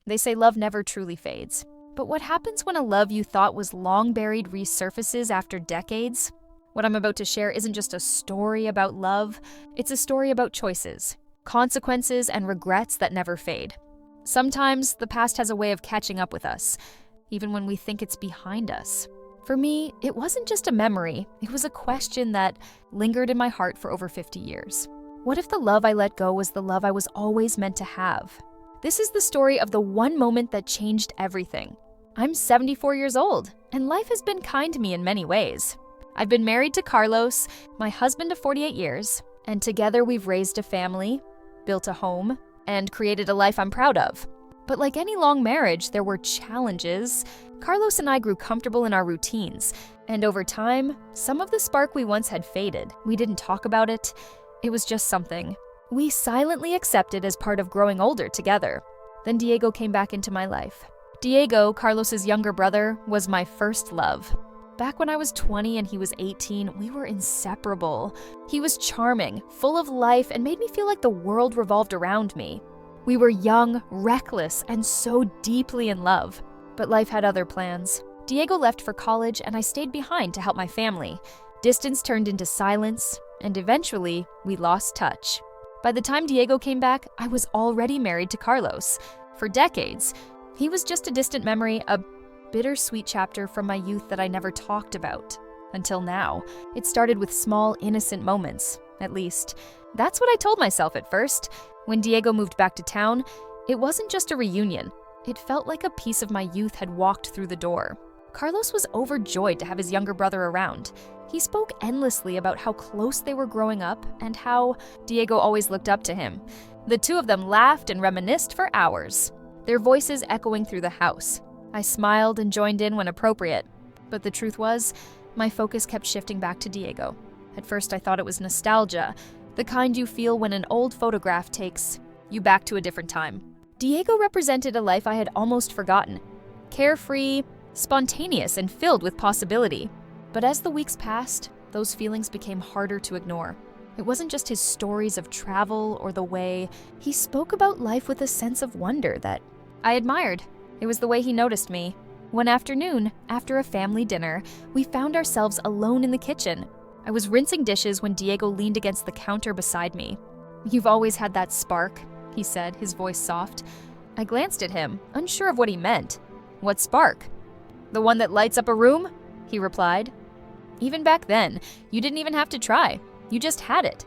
They say love never truly fades. But what happens when a love you thought was long buried resurfaces after decades? What I'm about to share isn't just a story about love, it's a story about choices, consequences, and regrets that never fade. Sometimes the past has a way of catching up with us, even when we think it's behind us. For me, it wasn't just a memory, it was a question that lingered in my heart for over 50 years. What if the love I let go was the love I was always meant to have? This is the story of the one moment that changed everything. I'm 74 years old, and life has been kind to me in many ways. I've been married to Carlos, my husband of 48 years, and together we've raised a family, built a home, and created a life I'm proud of. But like any long marriage, there were challenges. Carlos and I grew comfortable in our routines, and over time, some of the spark we once had faded. We didn't talk about it. It was just something we silently accepted as part of growing older together. Then Diego came back into my life. Diego, Carlos's younger brother, was my first love. Back when I was 20 and he was 18, we were inseparable. He was charming, full of life, and made me feel like the world revolved around me. We were young, reckless, and so deeply in love. But life had other plans. Diego left for college, and I stayed behind to help my family. Distance turned into silence, and eventually, we lost touch. By the time Diego came back, I was already married to Carlos. For decades, he was just a distant memory, a bittersweet chapter from my youth that I never talked about. Until now, it started with small, innocent moments, at least. That's what I told myself at first. When Diego moved back to town, it wasn't just a reunion. It felt like a piece of my youth had walked through the door. Carlos was overjoyed to have his younger brother around. He spoke endlessly about how close they were growing up and how Diego always looked up to him. The two of them laughed and reminisced for hours, their voices echoing through the house. I smiled and joined in when appropriate, but the truth was, my focus kept shifting back to Diego. At first I thought it was nostalgia, the kind you feel when an old photograph takes you back to a different time. Diego represented a life I had almost forgotten, carefree, spontaneous, and filled with possibility. But as the weeks passed, those feelings became harder to ignore. It wasn't just his stories of travel or the way he spoke about life with a sense of wonder that I admired. It was the way he noticed me. One afternoon, after a family dinner, we found ourselves alone in the kitchen. I was rinsing dishes when Diego leaned against the counter beside me. "You've always had that spark," he said, his voice soft. I glanced at him, unsure of what he meant. "What spark?" "The one that lights up a room?" he replied. "Even back then, you didn't even have to try. You just had it."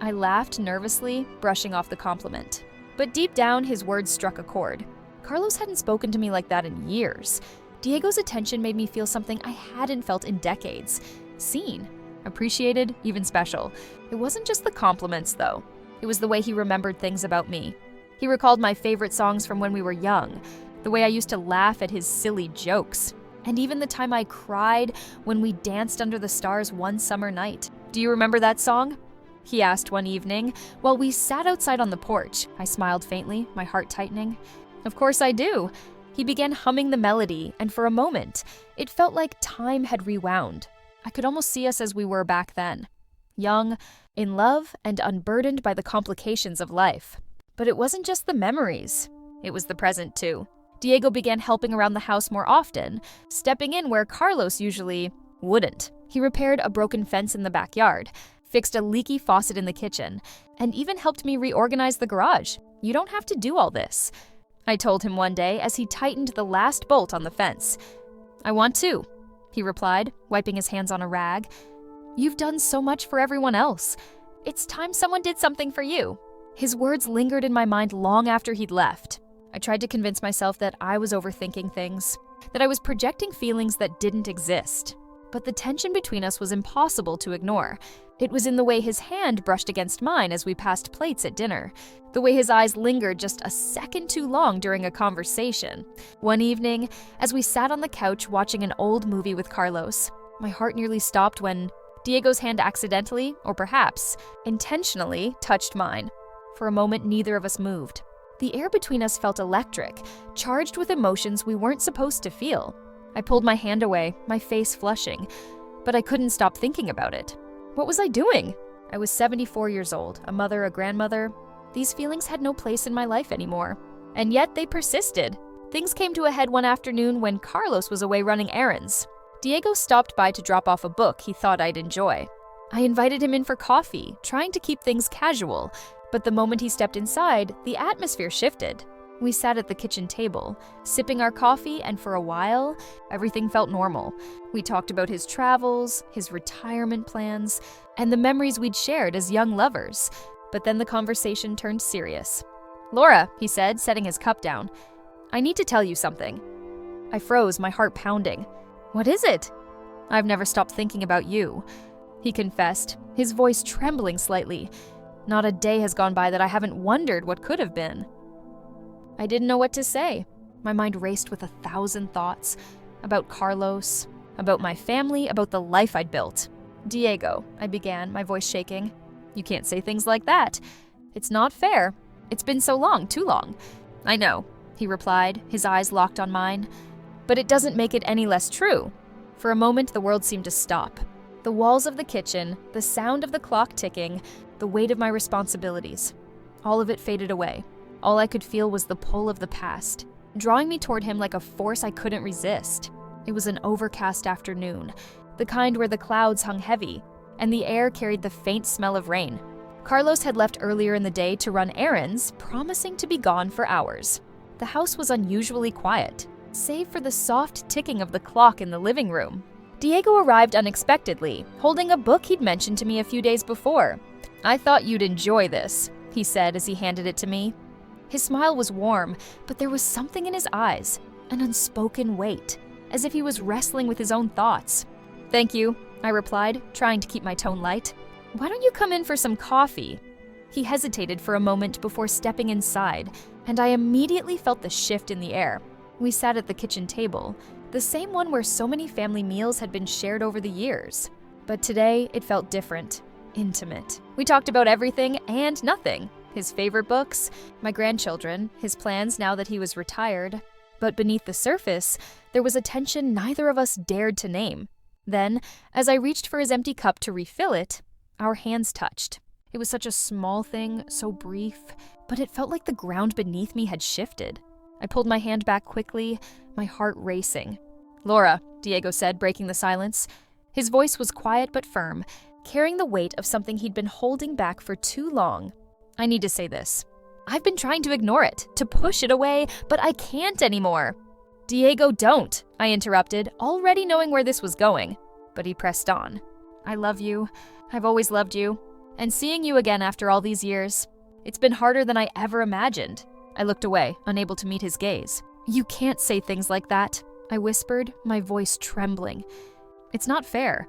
I laughed nervously, brushing off the compliment. But deep down, his words struck a chord. Carlos hadn't spoken to me like that in years. Diego's attention made me feel something I hadn't felt in decades. Seen, appreciated, even special. It wasn't just the compliments, though. It was the way he remembered things about me. He recalled my favorite songs from when we were young, the way I used to laugh at his silly jokes, and even the time I cried when we danced under the stars one summer night. "Do you remember that song?" he asked one evening while we sat outside on the porch. I smiled faintly, my heart tightening. "Of course I do." He began humming the melody, and for a moment, it felt like time had rewound. I could almost see us as we were back then, young, in love, and unburdened by the complications of life. But it wasn't just the memories. It was the present, too. Diego began helping around the house more often, stepping in where Carlos usually wouldn't. He repaired a broken fence in the backyard, fixed a leaky faucet in the kitchen, and even helped me reorganize the garage. "You don't have to do all this," I told him one day as he tightened the last bolt on the fence. "I want to," he replied, wiping his hands on a rag. "You've done so much for everyone else. It's time someone did something for you." His words lingered in my mind long after he'd left. I tried to convince myself that I was overthinking things, that I was projecting feelings that didn't exist. But the tension between us was impossible to ignore. It was in the way his hand brushed against mine as we passed plates at dinner, the way his eyes lingered just a second too long during a conversation. One evening, as we sat on the couch watching an old movie with Carlos, my heart nearly stopped when Diego's hand accidentally, or perhaps intentionally, touched mine. For a moment, neither of us moved. The air between us felt electric, charged with emotions we weren't supposed to feel. I pulled my hand away, my face flushing, but I couldn't stop thinking about it. What was I doing? I was 74 years old, a mother, a grandmother. These feelings had no place in my life anymore. And yet they persisted. Things came to a head one afternoon when Carlos was away running errands. Diego stopped by to drop off a book he thought I'd enjoy. I invited him in for coffee, trying to keep things casual, but the moment he stepped inside, the atmosphere shifted. We sat at the kitchen table, sipping our coffee, and for a while, everything felt normal. We talked about his travels, his retirement plans, and the memories we'd shared as young lovers. But then the conversation turned serious. "Laura," he said, setting his cup down, "I need to tell you something." I froze, my heart pounding. "What is it?" "I've never stopped thinking about you," he confessed, his voice trembling slightly. "Not a day has gone by that I haven't wondered what could have been." I didn't know what to say. My mind raced with 1,000 thoughts about Carlos, about my family, about the life I'd built. "Diego," I began, my voice shaking. "You can't say things like that. It's not fair. It's been so long, too long." "I know," he replied, his eyes locked on mine. "But it doesn't make it any less true." For a moment, the world seemed to stop. The walls of the kitchen, the sound of the clock ticking, the weight of my responsibilities. All of it faded away. All I could feel was the pull of the past, drawing me toward him like a force I couldn't resist. It was an overcast afternoon, the kind where the clouds hung heavy, and the air carried the faint smell of rain. Carlos had left earlier in the day to run errands, promising to be gone for hours. The house was unusually quiet, save for the soft ticking of the clock in the living room. Diego arrived unexpectedly, holding a book he'd mentioned to me a few days before. "I thought you'd enjoy this," he said as he handed it to me. His smile was warm, but there was something in his eyes, an unspoken weight, as if he was wrestling with his own thoughts. "Thank you," I replied, trying to keep my tone light. "Why don't you come in for some coffee?" He hesitated for a moment before stepping inside, and I immediately felt the shift in the air. We sat at the kitchen table, the same one where so many family meals had been shared over the years. But today, it felt different, intimate. We talked about everything and nothing. His favorite books, my grandchildren, his plans now that he was retired. But beneath the surface, there was a tension neither of us dared to name. Then, as I reached for his empty cup to refill it, our hands touched. It was such a small thing, so brief, but it felt like the ground beneath me had shifted. I pulled my hand back quickly, my heart racing. "Laura," Diego said, breaking the silence. His voice was quiet but firm, carrying the weight of something he'd been holding back for too long. "I need to say this. I've been trying to ignore it, to push it away, but I can't anymore." "Diego, don't," I interrupted, already knowing where this was going. But he pressed on. "I love you. I've always loved you. And seeing you again after all these years, it's been harder than I ever imagined." I looked away, unable to meet his gaze. "You can't say things like that," I whispered, my voice trembling. "It's not fair.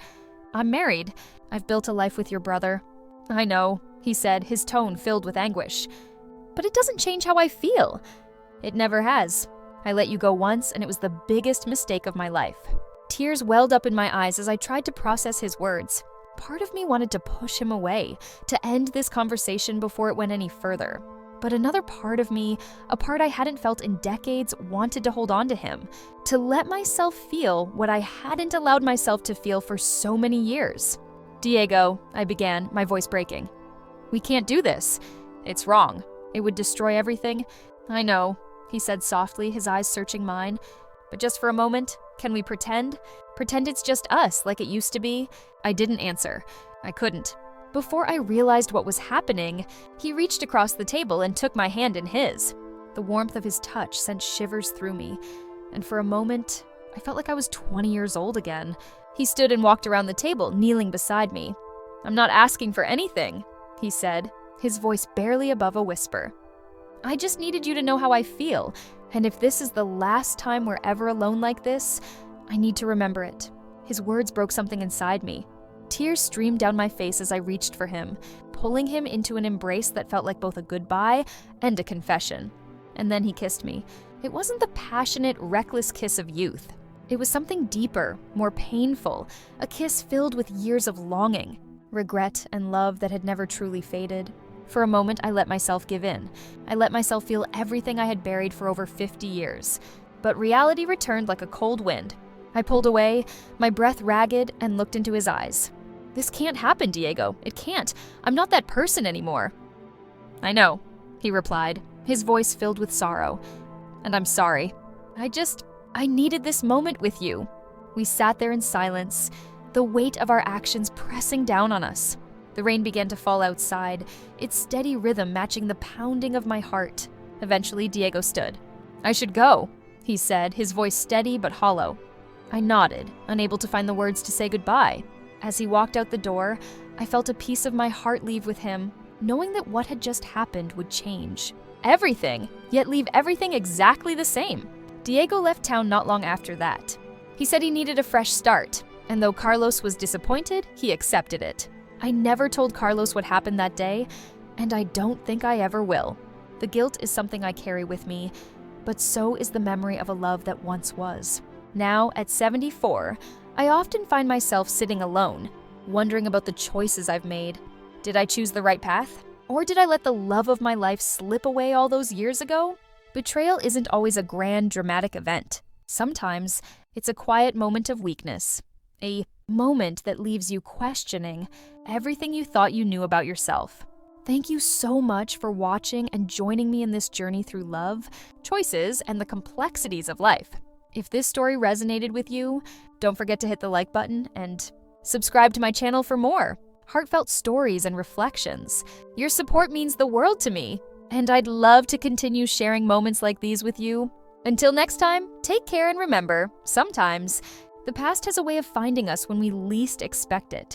I'm married. I've built a life with your brother." "I know," he said, his tone filled with anguish. "But it doesn't change how I feel." "It never has. I let you go once, and it was the biggest mistake of my life." Tears welled up in my eyes as I tried to process his words. Part of me wanted to push him away, to end this conversation before it went any further. But another part of me, a part I hadn't felt in decades, wanted to hold on to him, to let myself feel what I hadn't allowed myself to feel for so many years. "Diego," I began, my voice breaking. "We can't do this. It's wrong. It would destroy everything." "I know," he said softly, his eyes searching mine. "But just for a moment, can we pretend? Pretend it's just us, like it used to be?" I didn't answer. I couldn't. Before I realized what was happening, he reached across the table and took my hand in his. The warmth of his touch sent shivers through me, and for a moment, I felt like I was 20 years old again. He stood and walked around the table, kneeling beside me. "I'm not asking for anything," he said, his voice barely above a whisper. "I just needed you to know how I feel, and if this is the last time we're ever alone like this, I need to remember it." His words broke something inside me. Tears streamed down my face as I reached for him, pulling him into an embrace that felt like both a goodbye and a confession. And then he kissed me. It wasn't the passionate, reckless kiss of youth. It was something deeper, more painful, a kiss filled with years of longing, regret, and love that had never truly faded. For a moment, I let myself give in. I let myself feel everything I had buried for over 50 years. But reality returned like a cold wind. I pulled away, my breath ragged, and looked into his eyes. "This can't happen, Diego. It can't. I'm not that person anymore." "I know," he replied, his voice filled with sorrow. "And I'm sorry. I needed this moment with you." We sat there in silence, the weight of our actions pressing down on us. The rain began to fall outside, its steady rhythm matching the pounding of my heart. Eventually, Diego stood. "I should go," he said, his voice steady but hollow. I nodded, unable to find the words to say goodbye. As he walked out the door, I felt a piece of my heart leave with him, knowing that what had just happened would change everything, yet leave everything exactly the same. Diego left town not long after that. He said he needed a fresh start, and though Carlos was disappointed, he accepted it. I never told Carlos what happened that day, and I don't think I ever will. The guilt is something I carry with me, but so is the memory of a love that once was. Now, at 74, I often find myself sitting alone, wondering about the choices I've made. Did I choose the right path? Or did I let the love of my life slip away all those years ago? Betrayal isn't always a grand, dramatic event. Sometimes, it's a quiet moment of weakness. A moment that leaves you questioning everything you thought you knew about yourself. Thank you so much for watching and joining me in this journey through love, choices, and the complexities of life. If this story resonated with you, don't forget to hit the like button and subscribe to my channel for more heartfelt stories and reflections. Your support means the world to me, and I'd love to continue sharing moments like these with you. Until next time, take care and remember, sometimes the past has a way of finding us when we least expect it.